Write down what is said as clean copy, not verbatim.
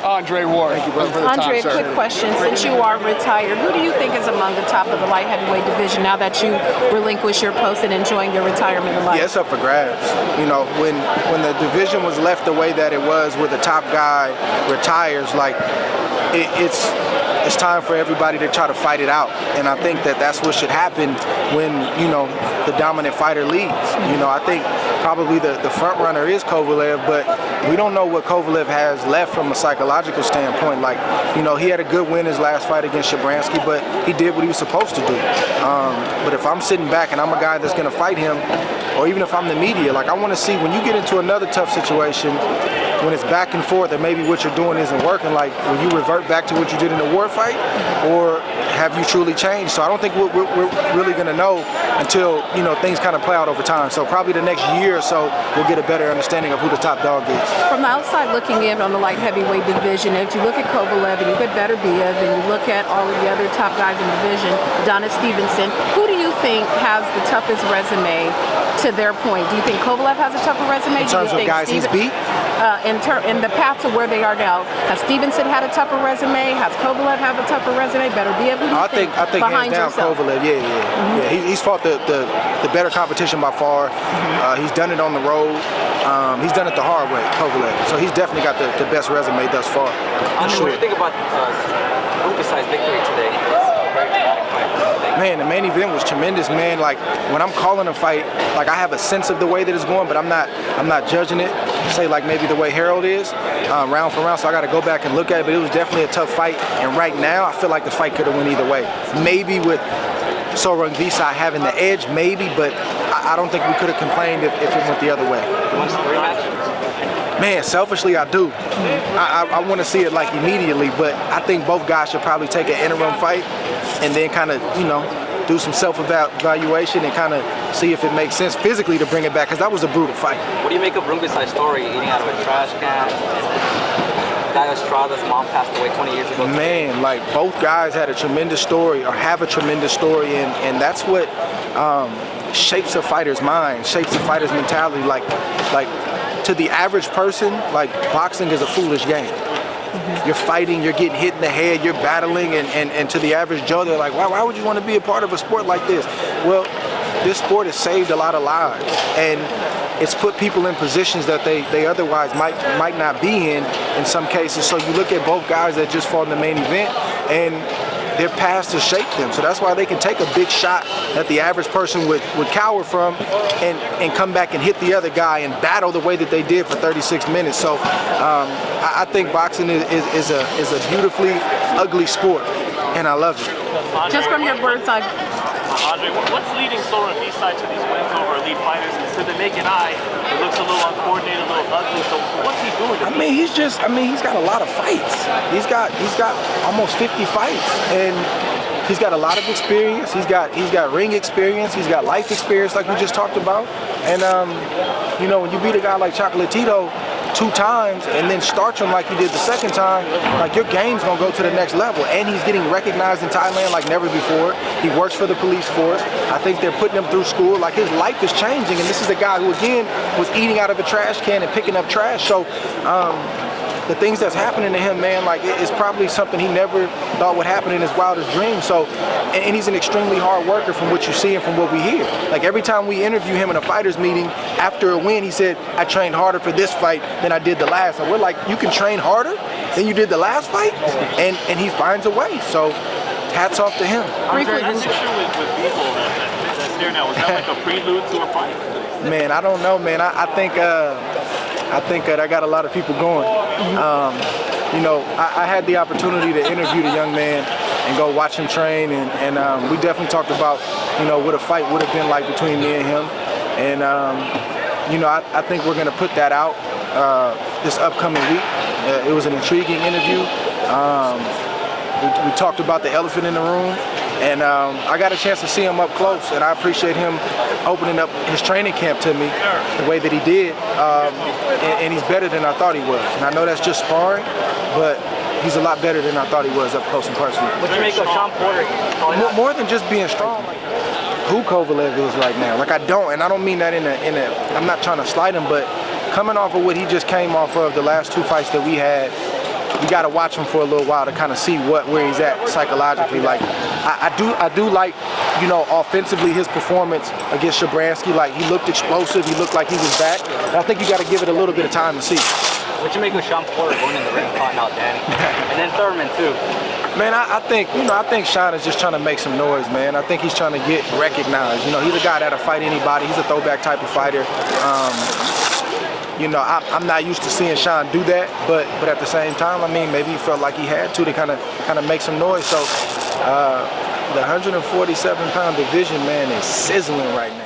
Andre Ward. Thank you, brother. Andre, a quick question. Since you are retired, who do you think is among the top of the light heavyweight division now that you relinquish your post and enjoying your retirement in life? Yeah, it's up for grabs. You know, when the division was left the way that it was, where the top guy retires, like it's time for everybody to try to fight it out. And I think that's what should happen when, you know, the dominant fighter leads. You know, I think probably the front runner is Kovalev, but we don't know what Kovalev has left from a psychological standpoint. Like, you know, he had a good win his last fight against Jeandra, but he did what he was supposed to do. But if I'm sitting back and I'm a guy that's going to fight him, or even if I'm the media, like, I want to see when you get into another tough situation, when it's back and forth and maybe what you're doing isn't working, like, will you revert back to what you did in the war fight, or have you truly changed? So I don't think we're really going to know until, you know, things kind of play out over time. So probably the next year or so, we'll get a better understanding of who the top dog is. From the outside looking in on the light heavyweight division, if you look at Kovalev and you look at Beterbiev and you look at all of the other top guys in the division, Adonis Stevenson, who do you think has the toughest resume to their point? Do you think Kovalev has a tougher resume? In terms of guys he's beat? In the path to where they are now, has Stevenson had a tougher resume? Has Kovalev have a tougher resume? Beterbiev, who do you think? I think hands down yourself? Kovalev. Yeah. He's fought the better competition by far. He's done it on the road. He's done it the hard way, Kovalev. So he's definitely got the best resume thus far. What do you think about Lucas's victory today? Very dramatic fight. Man, the main event was tremendous, man. Like, when I'm calling a fight, like, I have a sense of the way that it's going, but I'm not judging it, say, like, maybe the way Harold is, round for round, so I got to go back and look at it, but it was definitely a tough fight, and right now, I feel like the fight could have went either way. Maybe with Sorong Visai having the edge, maybe, but I don't think we could have complained if it went the other way. Man, selfishly, I do. I want to see it, like, immediately, but I think both guys should probably take an interim fight and then kind of, you know, do some self-evaluation and kind of see if it makes sense physically to bring it back, because that was a brutal fight. What do you make of Rungisai's story, eating out of a trash can? Guy Estrada's mom passed away 20 years ago. Man, like, both guys had a tremendous story, or have a tremendous story, and that's what shapes a fighter's mind, shapes a fighter's mentality. Like to the average person, like, boxing is a foolish game. You're fighting, you're getting hit in the head, you're battling, and to the average Joe, they're like, why would you want to be a part of a sport like this? Well, this sport has saved a lot of lives, and it's put people in positions that they otherwise might not be in some cases. So you look at both guys that just fought in the main event, and their past has shaped them. So that's why they can take a big shot that the average person would cower from and come back and hit the other guy and battle the way that they did for 36 minutes. So I think boxing is a beautifully ugly sport, and I love it. Just from your bird's eye. Andre, what's leading Sorong Visai to these wins over elite fighters? To the naked eye, it looks a little uncoordinated, a little ugly. So what's he doing? He's got a lot of fights. He's got almost 50 fights, and he's got a lot of experience. He's got ring experience. He's got life experience, like we just talked about. And you know, when you beat a guy like Chocolatito 2 times and then starch him like he did the second time, like, your game's gonna go to the next level. And he's getting recognized in Thailand like never before. He works for the police force. I think they're putting him through school. Like, his life is changing, and this is a guy who, again, was eating out of a trash can and picking up trash. So the things that's happening to him, man, like, it's probably something he never thought would happen in his wildest dreams. So, and he's an extremely hard worker from what you see and from what we hear. Like, every time we interview him in a fighters meeting after a win, he said, I trained harder for this fight than I did the last. And we're like, you can train harder than you did the last fight? And he finds a way. So hats off to him. Andre, this issue with people that's there now, was that like a prelude to a fight? Man, I don't know, man. I think I got a lot of people going. You know, I had the opportunity to interview the young man and go watch him train, and we definitely talked about, you know, what a fight would have been like between me and him. And you know, I think we're gonna put that out this upcoming week. It was an intriguing interview. We talked about the elephant in the room, and I got a chance to see him up close, and I appreciate him opening up his training camp to me the way that he did, and he's better than I thought he was. And I know that's just sparring, but he's a lot better than I thought he was up close and personal. What do you make of Sean Porter? More than just being strong, like, who Kovalev is right now. Like, I don't mean that in a, I'm not trying to slight him, but coming off of what he just came off of the last 2 fights that we had, you got to watch him for a little while to kind of see where he's at psychologically. Like I do like, you know, offensively his performance against Shabransky. Like he looked explosive. He looked like he was back. And I think you got to give it a little bit of time to see. What you make with Sean Porter going in the ring, calling out Danny, and then Thurman too? Man, I think Sean is just trying to make some noise, man. I think he's trying to get recognized. You know, he's a guy that'll fight anybody. He's a throwback type of fighter. You know, I'm not used to seeing Sean do that, but at the same time, I mean, maybe he felt like he had to kind of make some noise. So the 147-pound division, man, is sizzling right now.